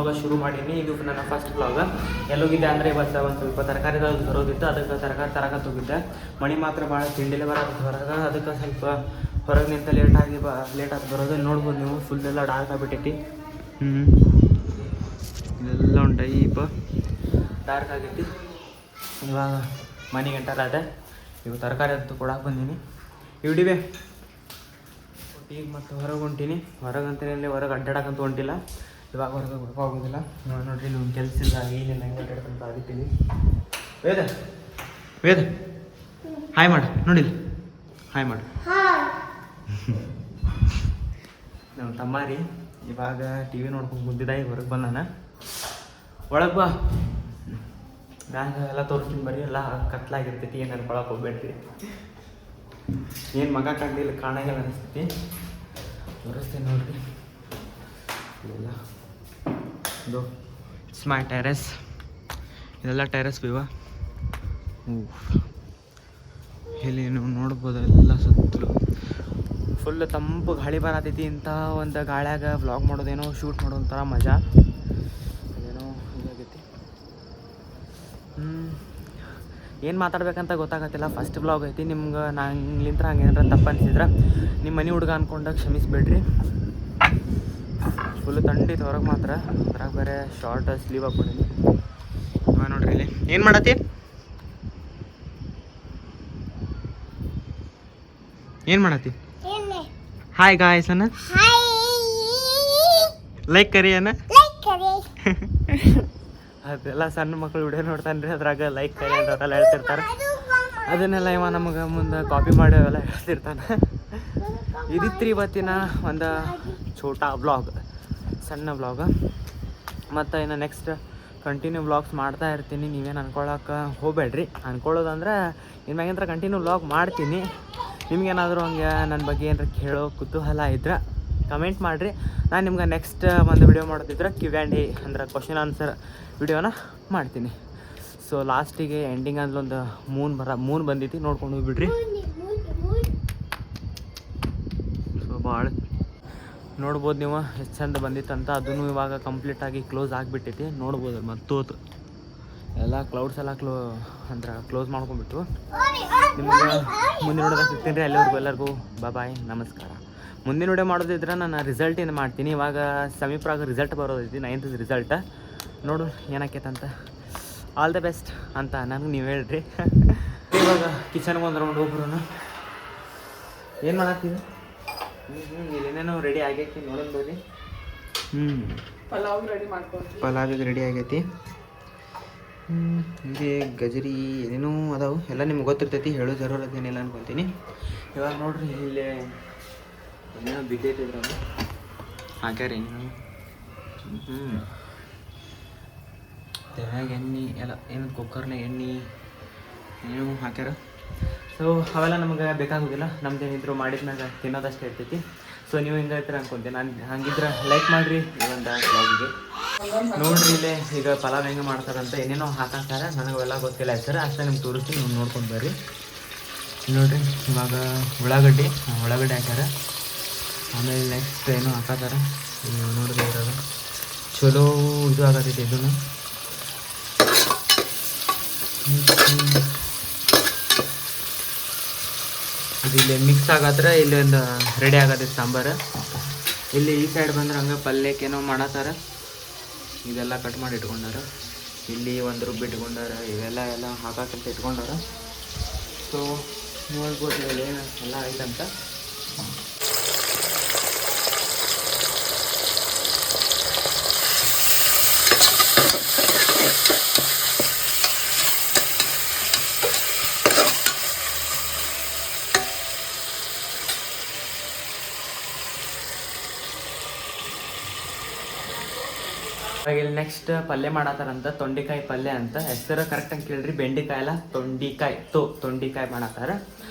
Blog ಶುರು ಮಾಡೀನಿ. ಇದು ನನ್ನ ಫಸ್ಟ್ ಬ್ಲಾಗ. ಎಲ್ಲೋಗಿದ್ದೆ ಅಂದರೆ ಇವತ್ತು ಒಂದು ಸ್ವಲ್ಪ ತರಕಾರಿ ತರೋದಿತ್ತು, ಅದಕ್ಕೆ ತರಕಾರಿ ತರಕಂತ ಹೋಗಿದ್ದೆ. ಮಣಿ ಮಾತ್ರ ಭಾಳ ತಿಂಡಿಲೇ ಬರೋದು ಹೊರಗೆ, ಅದಕ್ಕೆ ಸ್ವಲ್ಪ ಹೊರಗೆ ನಿಂತ ಲೇಟಾಗಿ ಬರೋದು. ನೋಡ್ಬೋದು ನೀವು, ಫುಲ್ ಎಲ್ಲ ಡಾರ್ಕ್ ಆಗಿಬಿಟ್ಟೈತಿ. ಇದೆಲ್ಲ ಒಂದು ಟೈಪ್ ಡಾರ್ಕ್ ಆಗೈತಿ. ಇವಾಗ ಮನೆಗೆ ಎಂಟರಾದೆ. ಇವು ತರಕಾರಿ ಅಂತೂ ಕೊಡಕ್ಕೆ ಬಂದೀನಿ. ಇವಿಡಿವೆ ಈಗ ಮತ್ತೆ ಹೊರಗೆ ಹೊಂಟೀನಿ. ಹೊರಗಂತೇಳಿ ಹೊರಗೆ ಅಡ್ಡಾಡಕ್ಕಂತ ಹೊಂಟಿಲ್ಲ. ಇವಾಗ ಹೊರಗೆ ಹೋಗೋದಿಲ್ಲ. ನೋಡ್ರಿ ನೀವು ಕೆಲಸ ಇಲ್ಲ, ಏನಿಲ್ಲ, ಹೆಂಗೆ ಅಡ್ಡಾಡ್ಕಂತ ಆಗಿದ್ದೀನಿ. ವೇದ ಹಾಯ್ ಮಾಡು, ನೋಡಿಲ್ಲ ಹಾಯ್ ಮಾಡು. ನಮ್ಮ ತಮ್ಮ ರೀ ಇವಾಗ ಟಿ ವಿ ನೋಡ್ಕೊಂಡು ಕುಂತಿದ್ದ. ಈಗ ಹೊರಗೆ ಬಂದಾನ. ಒಳಗೆ ಬಾ, ಬ್ಯಾಂಕ್ ಎಲ್ಲ ತೋರಿಸ್ತೀನಿ ಬರ್ರಿ. ಎಲ್ಲ ಕತ್ಲಾಗಿರ್ತೈತಿ, ಏನು ಅನ್ಕೊಳಕ್ಕೆ ಹೋಗ್ಬೇಡ್ರಿ. ಏನು ಮಗ ಕಂಡಿಲ್ಲ, ಕಾಣಂಗಿಲ್ಲ ಅನಿಸ್ತೈತಿ. ತೋರಿಸ್ತೀನಿ ನೋಡ್ರಿ. ಇದೆಲ್ಲ ಇದು ಇಟ್ಸ್ ಮೈ ಟೆರೆಸ್. ಇದೆಲ್ಲ ಟೆರೆಸ್ ವ್ಯೂವ. ಇಲ್ಲಿ ನೀವು ನೋಡ್ಬೋದು ಎಲ್ಲ ಸುತ್ತಲೂ ಫುಲ್ ತಂಪು ಗಾಳಿ ಬರತೈತಿ. ಇಂಥ ಒಂದು ಗಾಳ್ಯಾಗ ವ್ಲಾಗ್ ಮಾಡೋದೇನೋ, ಶೂಟ್ ಮಾಡೋ ಒಂಥರ ಮಜಾ ಅದೇನೋ ಇದಾಗೈತಿ. ಏನು ಮಾತಾಡ್ಬೇಕಂತ ಗೊತ್ತಾಗತ್ತಿಲ್ಲ. ಫಸ್ಟ್ ಬ್ಲಾಗ್ ಐತಿ. ನಿಮ್ಗೆ ನಂಗ್ಲಿಂತ್ರ ಹಂಗೆ ಏನಾರ ತಪ್ಪು ಅನಿಸಿದ್ರೆ ನಿಮ್ಮ ಮನೆ ಹುಡುಗ ಅಂದ್ಕೊಂಡಾಗ ಕ್ಷಮಿಸ್ಬೇಡ್ರಿ. ಫುಲ್ ಥಂಡಿತ್ತು ಹೊರಗೆ ಮಾತ್ರ. ಅದ್ರಾಗ ಬೇರೆ ಶಾರ್ಟ್ ಸ್ಲೀವ್ ಹಾಕ್ಕೊಂಡಿನಿ. ಇವಾಗ ನೋಡ್ರಿ ಇಲ್ಲಿ ಏನು ಮಾಡತ್ತಿ, ಏನು ಮಾಡತ್ತಿ? ಹಾಯ್ ಗಾಯ್ಸ್ ಅನ್ನ ಲೈಕ್ ಕರಿ ಅನ್ನ. ಅದೆಲ್ಲ ಸಣ್ಣ ಮಕ್ಕಳು ವಿಡಿಯೋ ನೋಡ್ತಾನೆ ರೀ, ಅದ್ರಾಗ ಲೈಕ್ ಕರಿ ಅಂತೆಲ್ಲ ಹೇಳ್ತಿರ್ತಾರೆ. ಅದನ್ನೆಲ್ಲ ಇವ ನಮಗೆ ಮುಂದೆ ಕಾಪಿ ಮಾಡಿ ಅವೆಲ್ಲ ಹೇಳ್ತಿರ್ತಾನೆ. ಇದಿತ್ತು ರೀ ಇವತ್ತಿನ ಒಂದು ಛೋಟಾ ಬ್ಲಾಗ್, ಸಣ್ಣ ಬ್ಲಾಗ್. ಮತ್ತು ಇನ್ನು ನೆಕ್ಸ್ಟ್ ಕಂಟಿನ್ಯೂ ಬ್ಲಾಗ್ಸ್ ಮಾಡ್ತಾ ಇರ್ತೀನಿ. ನೀವೇನು ಅನ್ಕೊಳಕ್ಕೆ ಹೋಗಬೇಡ್ರಿ. ಅನ್ಕೊಳ್ಳೋದಂದ್ರೆ ಇನ್ಮ್ಯಾಗಿಂತ್ರ ಕಂಟಿನ್ಯೂ ಬ್ಲಾಗ್ ಮಾಡ್ತೀನಿ. ನಿಮ್ಗೇನಾದರೂ ಹಂಗೆ ನನ್ನ ಬಗ್ಗೆ ಏನಾರ ಕೇಳೋ ಕುತೂಹಲ ಇದ್ರೆ ಕಮೆಂಟ್ ಮಾಡಿರಿ. ನಾನು ನಿಮ್ಗೆ ನೆಕ್ಸ್ಟ್ ಒಂದು ವಿಡಿಯೋ ಮಾಡೋದಿದ್ರೆ Q&A ಅಂದ್ರೆ ಕ್ವಶನ್ ಆನ್ಸರ್ ವಿಡಿಯೋನ ಮಾಡ್ತೀನಿ. ಸೊ ಲಾಸ್ಟಿಗೆ ಎಂಡಿಂಗ್ ಅಂದ್ರೆ ಒಂದು ಮೂನ್ ಬಂದೈತಿ, ನೋಡ್ಕೊಂಡು ಹೋಗ್ಬಿಡ್ರಿ. ಸೊ ಭಾಳ ನೋಡ್ಬೋದು ನೀವು ಎಷ್ಟು ಚಂದ ಬಂದಿತ್ತಂತ. ಅದನ್ನು ಇವಾಗ ಕಂಪ್ಲೀಟಾಗಿ ಕ್ಲೋಸ್ ಆಗಿಬಿಟ್ಟೈತಿ. ನೋಡ್ಬೋದು ಮತ್ತೋತು ಎಲ್ಲ ಕ್ಲೌಡ್ಸ್ ಎಲ್ಲ ಕ್ಲೋಸ್ ಮಾಡ್ಕೊಂಡ್ಬಿಟ್ಟು. ನಿಮ್ಗೆ ಮುಂದಿನ ವಿಡಿಯೋದಾಗ ಸಿಗ್ತೀನಿ ರೀ. ಅಲ್ಲಿವರೆಗೂ ಎಲ್ಲರಿಗೂ ಬಾಯ್, ನಮಸ್ಕಾರ. ಮುಂದಿನ ವಿಡಿಯೋ ಮಾಡೋದಿದ್ರೆ ನಾನು ರಿಸಲ್ಟ್ ಏನು ಮಾಡ್ತೀನಿ. ಇವಾಗ ಸಮೀಪರಾಗ ರಿಸಲ್ಟ್ ಬರೋದೈತಿ, 9th ರಿಸಲ್ಟ್. ನೋಡು ಏನಾಕೈತಂತ. ಆಲ್ ದ ಬೆಸ್ಟ್ ಅಂತ ನನಗೆ ನೀವು ಹೇಳ್ರಿ. ಇವಾಗ ಕಿಚನ್ಗೆ ಒಂದು ರೌಂಡ್ ಹೋಗ್ಬರೋಣ. ಏನು ಮಾಡಾಕ್ತೀವಿ? ಇಲ್ಲೇನೇನೋ ರೆಡಿ ಆಗೈತಿ, ನೋಡೋಣ ಬರ್ರಿ. ಪಲಾವಿಗೆ ರೆಡಿ ಆಗೈತಿ. ಹೀಗೆ ಗಜರಿ ಏನೇನೋ ಅದಾವು, ಎಲ್ಲ ನಿಮ್ಗೆ ಗೊತ್ತಿರ್ತೈತಿ, ಹೇಳೋ ಜರೂರತ್ ಏನಿಲ್ಲ ಅನ್ಕೊತೀನಿ. ಇವಾಗ ನೋಡ್ರಿ ಇಲ್ಲಿ ಏನೇನೋ ಬಿದ್ದೈತಿ, ಇದ್ರಾಗ ಹಾಕ್ಯಾರ ಏನೇನೋ. ತೆಳಗ ಎಣ್ಣೆ ಎಲ್ಲ ಏನು ಕುಕ್ಕರ್ನಾಗ ಎಣ್ಣೆ ಏನೇನೋ ಹಾಕ್ಯಾರ. ಸೊ ಅವೆಲ್ಲ ನಮಗೆ ಬೇಕಾಗೋದಿಲ್ಲ. ನಮ್ದೇನಿದ್ರು ಮಾಡಿದ್ಮ್ಯಾಗ ತಿನ್ನೋದಷ್ಟೇ ಇರ್ತೈತಿ. ಸೊ ನೀವು ಹಿಂಗೆ ಹೇಳ್ತೀರ ಅನ್ಕೊತೀನಿ. ನಾನು ಹಂಗಿದ್ರೆ ಲೈಕ್ ಮಾಡಿರಿ ಈ ಒಂದು ಬ್ಲಾಗಿಗೆ. ನೋಡ್ರಿ ಇಲ್ಲೇ ಈಗ ಪಲಾವ್ ಹೆಂಗೆ ಮಾಡ್ತಾರಂತ ಏನೇನೋ ಹಾಕಾಕ್ತಾರೆ, ನನಗೆ ಅವೆಲ್ಲ ಗೊತ್ತಿಲ್ಲ ಹೆಸರು. ಅಷ್ಟೇ ನಿಮ್ಗೆ ತೋರಿಸ್ತೀನಿ, ನೀವು ನೋಡ್ಕೊಂಡು ಬರ್ರಿ. ನೋಡಿರಿ ಇವಾಗ ಉಳ್ಳಾಗಡ್ಡಿ ಹಾಕ್ಯಾರ. ಆಮೇಲೆ ನೆಕ್ಸ್ಟ್ ಏನೋ ಹಾಕತ್ತಾರ ನೋಡಿದ್ರೆ ಇರೋದು ಚಲೋ ಇದು ಆಗತ್ತೈತಿ. ಇದನ್ನು ಇದು ಇಲ್ಲಿ ಮಿಕ್ಸ್ ಆಗತ್ರೆ ಇಲ್ಲಿ ಒಂದು ರೆಡಿ ಆಗತ್ತೈತಿ ಸಾಂಬಾರು. ಇಲ್ಲಿ ಈ ಸೈಡ್ ಬಂದ್ರೆ ಹಂಗೆ ಪಲ್ಯಕ್ಕೇನೋ ಮಾಡತ್ತಾರ. ಇದೆಲ್ಲ ಕಟ್ ಮಾಡಿ ಇಟ್ಕೊಂಡಾರ. ಇಲ್ಲಿ ಒಂದು ರುಬ್ಬಿ ಇಟ್ಕೊಂಡಾರ. ಇವೆಲ್ಲ ಹಾಕಕ್ಕಂತ ಇಟ್ಕೊಂಡಾರ. ಸೊ ನೋಡ್ಬೋದು ಇಲ್ಲಿ ಏನು ಎಲ್ಲ ಐತಂತ. ಇಲ್ಲಿ ನೆಕ್ಸ್ಟ್ ಪಲ್ಯ ಮಾಡತ್ತಾರಂತ, ತೊಂಡಿಕಾಯಿ ಪಲ್ಯ ಅಂತ. ಹೆಸರು ಕರೆಕ್ಟಾಗಿ ಕೇಳ್ರಿ, ಬೆಂಡಿಕಾಯಿ ಅಲ್ಲ, ತೊಂಡಿಕಾಯಿ ಮಾಡತ್ತಾರ.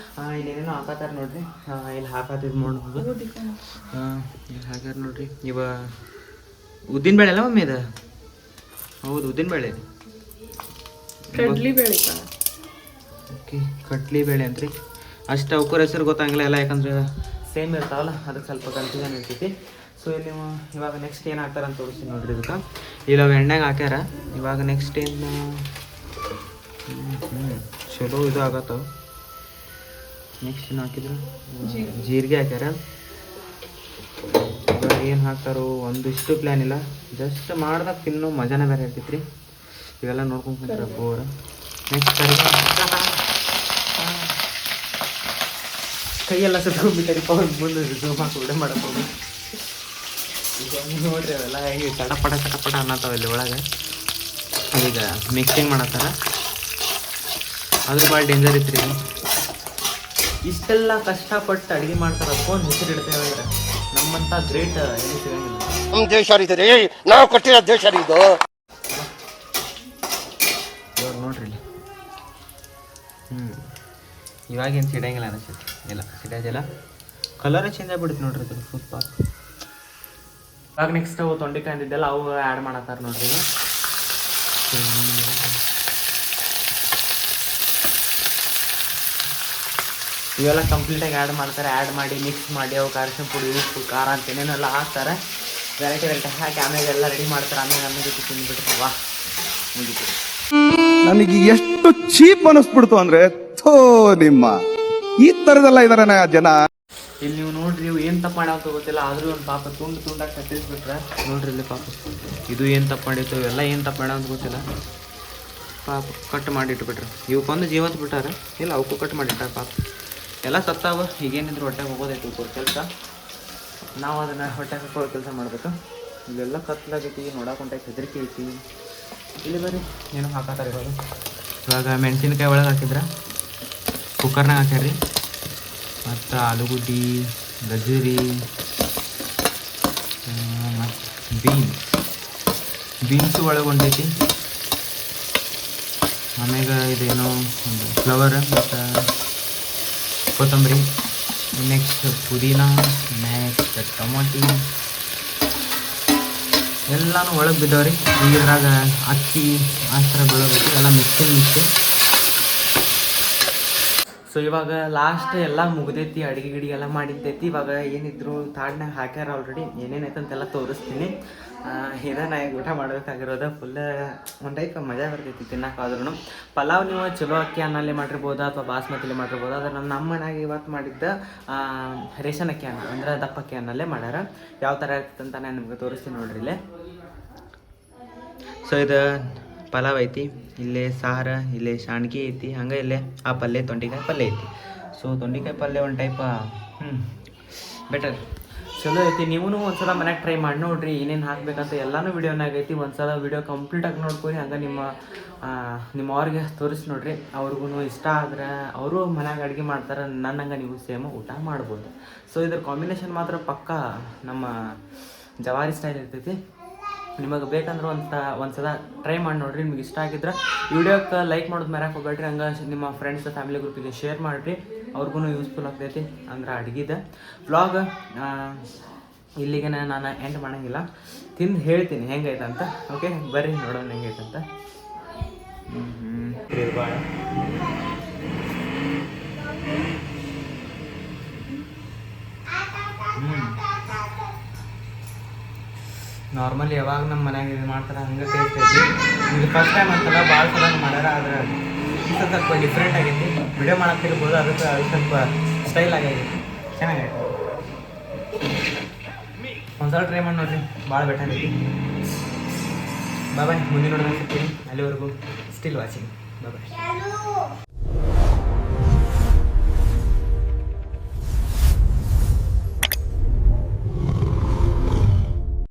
ಇಲ್ಲೇನೇನೋ ಹಾಕತ್ತಾರ ನೋಡ್ರಿ. ಇಲ್ಲಿ ಹಾಕತ್ತಿದ್ ನೋಡ್ಬೋದು. ಇಲ್ಲಿ ಹಾಕ್ಯಾರ ನೋಡ್ರಿ. ಇವ ಉದ್ದಿನ ಬೇಳೆ ಅಲ್ಲ ಮಮ್ಮಿ? ಇದು ಹೌದು ಉದ್ದಿನ ಬೇಳೆ, ಕಡ್ಲಿ ಬೇಳೆ. ಓಕೆ, ಕಡ್ಲಿ ಬೇಳೆ ಅಂತ್ರಿ. ಅಷ್ಟು ಅವಕ್ಕೂರ ಹೆಸರು ಗೊತ್ತಾಗಿಲ್ಲ ಎಲ್ಲ, ಯಾಕಂದ್ರೆ ಸೇಮ್ ಇರ್ತಾವಲ್ಲ, ಅದಕ್ಕೆ ಸ್ವಲ್ಪ ಕನ್ಫ್ಯೂಷನ್ ಇರ್ತೈತಿ. ಸೊ ಇಲ್ಲಿ ಇವಾಗ ನೆಕ್ಸ್ಟ್ ಏನು ಹಾಕ್ತಾರೆ ಅಂತ ತೋರಿಸ್ತೀನಿ ನೋಡ್ರಿ ಇದಕ್ಕೆ. ಇಲ್ಲ ಎಣ್ಣೆಗೆ ಹಾಕ್ಯಾರ. ಇವಾಗ ನೆಕ್ಸ್ಟ್ ಏನು ಚಲೋ ಇದು ಆಗತ್ತವ. ನೆಕ್ಸ್ಟ್ ಏನು ಹಾಕಿದ್ರು ಜೀರಿಗೆ ಹಾಕ್ಯಾರ. ಇವಾಗ ಏನು ಹಾಕ್ತಾರೋ ಒಂದಿಷ್ಟು ಪ್ಲ್ಯಾನ್ ಇಲ್ಲ, ಜಸ್ಟ್ ಮಾಡ್ದಾಗ ತಿನ್ನೋ ಮಜಾನೇ ಬೇರೆ ಇರ್ತೈತಿ ರೀ. ಇವೆಲ್ಲ ನೋಡ್ಕೊಂಡು ಕುಂತಾರೆ ಬೋರ್. ನೆಕ್ಸ್ಟ್ ಕೈಯೆಲ್ಲ ಸುತ್ಕೊಂಡ್ಬಿಟ್ಟಾರಿ ಮುಂದೆ ಝೂಮ್ ಹಾಕಿ ವಿಡಿಯೋ ಮಾಡಕ್ಕೆ ಹೋಗಿ. ಈಗ ನೋಡ್ರಿ ಅವೆಲ್ಲ ಹೇಗೆ ಚಟಪಟ ಅನ್ನತ್ತಾವ ಇಲ್ಲಿ ಒಳಗೆ. ಈಗ ಮಿಕ್ಸಿಂಗ್ ಮಾಡತ್ತಾರ, ಅದ್ರ ಭಾಳ ಡೇಂಜರ್ ಐತ್ರಿ. ಇಷ್ಟೆಲ್ಲ ಕಷ್ಟಪಟ್ಟು ಅಡುಗೆ ಮಾಡ್ತಾರೆ ಅದಕ್ಕೊಂದು ಹೆಸರು ಇಡ್ತೇವೆ ಅಂದ್ರೆ ನಮ್ಮಂಥ ಗ್ರೇಟ್ ಏನು ಸಿಗಂಗಿಲ್ಲ. ನಮ್ಮ ದೇಶ ರೀ, ನಾವು ಕೊಟ್ಟಿರೋ ದೇಶ ರೀ ಇದು. ಇವಾಗ ನೋಡ್ರಿ ಇಲ್ಲಿ ಇವಾಗೇನು ಸಿಡಂಗಿಲ್ಲ ಅನಿಸುತ್ತೆ. ಇಲ್ಲ ಸಿಡೋದಿಲ್ಲ, ಕಲರೇ ಚೇಂಜ್ ಆಗಿಬಿಡುತ್ತೆ ನೋಡ್ರಿ ಅದು ಫುಟ್ಪಾತ್. ಇವಾಗ ನೆಕ್ಸ್ಟ್ ಅವು ತೊಂಡೆಕಾಯಿ ಅಂದಿದ್ದೆಲ್ಲ ಅವು ಆ್ಯಡ್ ಮಾಡತ್ತಾರ ನೋಡ್ರಿ. ಇವೆಲ್ಲ ಕಂಪ್ಲೀಟಾಗಿ ಆ್ಯಡ್ ಮಾಡ್ತಾರೆ. ಆ್ಯಡ್ ಮಾಡಿ ಮಿಕ್ಸ್ ಮಾಡಿ ಅವು ಅರಿಶಿನ ಪುಡಿ, ಉಪ್ಪು, ಖಾರ ಅಂತ ಏನೇನೆಲ್ಲ ಹಾಕ್ತಾರೆ. ವೆರೈಟಿ ಹಾಕಿ ಆಮೇಲೆ ಎಲ್ಲ ರೆಡಿ ಮಾಡ್ತಾರೆ. ಆಮೇಲೆ ನಮ್ಮ ಜೊತೆ ತಿಂದ್ಬಿಟ್ರೆ ವಾ ಮುಗಿತು. ನನಗೆ ಎಷ್ಟು ಚೀಪ್ ಅನಿಸ್ಬಿಡ್ತು ಅಂದ್ರೆ ಥೋ ನಿಮ್ಮ ಈ ತರದೆಲ್ಲ ಇದಾರೆ ಜನ. ಇಲ್ಲಿ ನೀವು ನೋಡ್ರಿ, ಇವು ಏನು ತಪ್ಪು ಮಾಡ್ಯಾವ ಗೊತ್ತಿಲ್ಲ, ಆದರೂ ಒಂದು ಪಾಪ ತುಂಡಾಗಿ ಕತ್ತರಿಸ್ಬಿಟ್ರೆ ನೋಡ್ರಿ ಇಲ್ಲಿ ಪಾಪ ಇದು ಏನು ತಪ್ಪು ಮಾಡಿತ್ತು, ಇವೆಲ್ಲ ಏನು ತಪ್ಪು ಮಾಡ್ಯಾವ ಅಂತ ಗೊತ್ತಿಲ್ಲ. ಪಾಪ ಕಟ್ ಮಾಡಿ ಇಟ್ಬಿಟ್ರೆ ಇವಕ್ಕೊಂದು ಜೀವಂತ ಬಿಟ್ಟಾರೆ. ಇಲ್ಲ ಅವಕ್ಕೂ ಕಟ್ ಮಾಡಿಟ್ಟಾರೆ ಪಾಪ. ಎಲ್ಲ ಸತ್ತಾವ. ಈಗೇನಿದ್ರು ಹೊಟ್ಟೆಗೆ ಹೋಗೋದೈತಿ ಕೆಲಸ. ನಾವು ಅದನ್ನು ಹೊಟ್ಟೆಗೆ ಹಾಕೋ ಕೆಲಸ ಮಾಡಬೇಕು. ಇಲ್ಲೆಲ್ಲ ಕತ್ಲಾಗೈತಿ, ನೋಡಾಕೊಂಡೆ ಹೆದರಿಕೆ ಐತಿ. ಇಲ್ಲಿ ಬರ್ರಿ ಏನೋ ಹಾಕತ್ತಾರೆ ಇವಾಗ ಮೆಣಸಿನ್ಕಾಯಿ ಒಳಗೆ ಹಾಕಿದ್ರೆ ಕುಕ್ಕರ್ನಾಗ ಹಾಕ್ಯಾರ್ರಿ. ಮತ್ತು ಆಲೂಗಡ್ಡಿ, ಗಜರಿ, ಮತ್ತು ಬೀನ್ಸು ಒಳಗೊಂಡೈತಿ. ಆಮ್ಯಾಗ ಇದೇನೋ ಒಂದು ಫ್ಲವರ್, ಮತ್ತು ಕೊತ್ತಂಬರಿ, ನೆಕ್ಸ್ಟ್ ಪುದೀನ, ನೆಕ್ಸ್ಟ್ ಟೊಮೊಟಿ ಎಲ್ಲನೂ ಒಳಗೆ ಬಿದ್ದವ್ರಿ. ಇದ್ರಾಗ ಅಕ್ಕಿ ಆಸ್ತ್ರ ಬೆಳೋದೈತಿ, ಎಲ್ಲ ಮಿಕ್ಸಿ. ಸೊ ಇವಾಗ ಲಾಸ್ಟ್ ಎಲ್ಲ ಮುಗ್ದೈತಿ, ಅಡುಗೆ ಗಿಡಿ ಎಲ್ಲ ಮಾಡಿದ್ದೈತಿ. ಇವಾಗ ಏನಿದ್ರು ತಾಡ್ನಾಗ ಹಾಕ್ಯಾರ ಆಲ್ರೆಡಿ. ಏನೇನೈತೆ ಅಂತೆಲ್ಲ ತೋರಿಸ್ತೀನಿ. ಇದನ್ನ ಊಟ ಮಾಡಬೇಕಾಗಿರೋದು ಫುಲ್ ಒಂದು ಟೈಪ್ ಮಜಾ ಬರ್ತೈತಿ ತಿನ್ನೋಕ್ಕಾದ್ರೂ. ಪಲಾವ್ ನೀವು ಚಲೋ ಅಕ್ಕಿ ಅನ್ನಲ್ಲೇ ಮಾಡಿರ್ಬೋದು ಅಥವಾ ಬಾಸ್ಮತಿಲಿ ಮಾಡಿರ್ಬೋದು. ಆದರೆ ನಮ್ಮ ಮನ್ಯಾಗ ಇವತ್ತು ಮಾಡಿದ್ದ ರೇಷನ್ ಅಕ್ಕಿ ಅನ್ನ ಅಂದ್ರೆ ದಪ್ಪ ಅಕ್ಕಿ ಅನ್ನಲ್ಲೇ ಮಾಡ್ಯಾರ. ಯಾವ ಥರ ಇರ್ತೈತೆ ಅಂತ ನಾನು ನಿಮ್ಗೆ ತೋರಿಸ್ತೀನಿ ನೋಡ್ರಿ ಇಲ್ಲೇ. ಸೊ ಇದು ಪಲಾವ್ ಐತಿ, ಇಲ್ಲೇ ಸಾರು, ಇಲ್ಲೇ ಶಾಣ್ಗಿ ಐತಿ, ಹಂಗೆ ಇಲ್ಲೇ ಆ ಪಲ್ಯ ತೊಂಡೆಕಾಯಿ ಪಲ್ಯ ಐತಿ. ಸೊ ತೊಂಡೆಕಾಯಿ ಪಲ್ಯ ಒಂದು ಟೈಪ್ ಬೆಟರ್ ಚಲೋ ಐತಿ. ನೀವು ಒಂದ್ಸಲ ಮನ್ಯಾಗ ಟ್ರೈ ಮಾಡಿ ನೋಡ್ರಿ. ಏನೇನು ಹಾಕ್ಬೇಕಂತ ಎಲ್ಲನೂ ವಿಡಿಯೋನಾಗ ಐತಿ. ಒಂದ್ಸಲ ವಿಡಿಯೋ ಕಂಪ್ಲೀಟಾಗಿ ನೋಡ್ಕೊರಿ. ಹಂಗೆ ನಿಮ್ಮವ್ರಿಗೆ ತೋರಿಸಿ ನೋಡ್ರಿ. ಅವ್ರಿಗೂ ಇಷ್ಟ ಆದ್ರೆ ಅವರು ಮನ್ಯಾಗ ಅಡುಗೆ ಮಾಡ್ತಾರೆ. ನನ್ನಂಗೆ ನೀವು ಸೇಮ್ ಊಟ ಮಾಡ್ಬೋದು. ಸೊ ಇದ್ರ ಕಾಂಬಿನೇಷನ್ ಮಾತ್ರ ಪಕ್ಕಾ ನಮ್ಮ ಜವಾರಿ ಸ್ಟೈಲ್ ಇರ್ತೈತಿ. ನಿಮಗೆ ಬೇಕಂದ್ರೆ ಒಂದ್ಸಲ ಟ್ರೈ ಮಾಡಿ ನೋಡಿರಿ. ನಿಮ್ಗೆ ಇಷ್ಟ ಆಗಿದ್ರೆ ವಿಡಿಯೋಕ್ಕೆ ಲೈಕ್ ಮಾಡೋದು ಮರ್ಯಾಕೆ ಹೋಗ್ಬೇಡ್ರಿ. ಹಂಗೆ ನಿಮ್ಮ ಫ್ರೆಂಡ್ಸ್ ಫ್ಯಾಮಿಲಿ ಗ್ರೂಪಿಗೆ ಶೇರ್ ಮಾಡಿರಿ, ಅವ್ರಿಗೂ ಯೂಸ್ಫುಲ್ ಆಗ್ತೈತಿ. ಅಂದ್ರೆ ಅಡುಗೆದ ವ್ಲಾಗ್ ಇಲ್ಲಿಗೆ ನಾನು ಎಂಡ್ ಮಾಡೋಂಗಿಲ್ಲ, ತಿಂದು ಹೇಳ್ತೀನಿ ಹೆಂಗೈತೆ ಅಂತ. ಓಕೆ ಬರ್ರಿ ನೋಡೋಣ ಹೆಂಗೈತೆ ಅಂತ. ನಾರ್ಮಲಿ ಯಾವಾಗ ನಮ್ಮ ಮನ್ಯಾಗ ಇದು ಮಾಡ್ತಾರೆ ಹಂಗೆ ಟೇಸ್ಟ್ ಐತಿ. ಇದು ಫಸ್ಟ್ ಟೈಮ್ ಅಂತಲ್ಲ, ಭಾಳ ಸಲ ಮಾಡ್ಯಾರ. ಆದರೆ ಇದು ಸ್ವಲ್ಪ ಡಿಫ್ರೆಂಟ್ ಆಗೈತಿ. ವಿಡಿಯೋ ಮಾಡಕ್ತಿರ್ಬೋದು, ಅದಕ್ಕೆ ಅದು ಸ್ವಲ್ಪ ಸ್ಟೈಲ್ ಆಗೈತಿ, ಚೆನ್ನಾಗೈತಿ. ಒಂದ್ಸಲ ಟ್ರೈ ಮಾಡಿ ನೋಡ್ರಿ, ಭಾಳ ಬೆಟರ್ ಐತಿ. ಬಾಯ್ ಮುಂದಿನ ನೋಡೋಣ ಸಿಗ್ತೀನಿ. ಅಲ್ಲಿವರೆಗೂ ಸ್ಟಿಲ್ ವಾಚಿಂಗ್. ಬಾಯ್.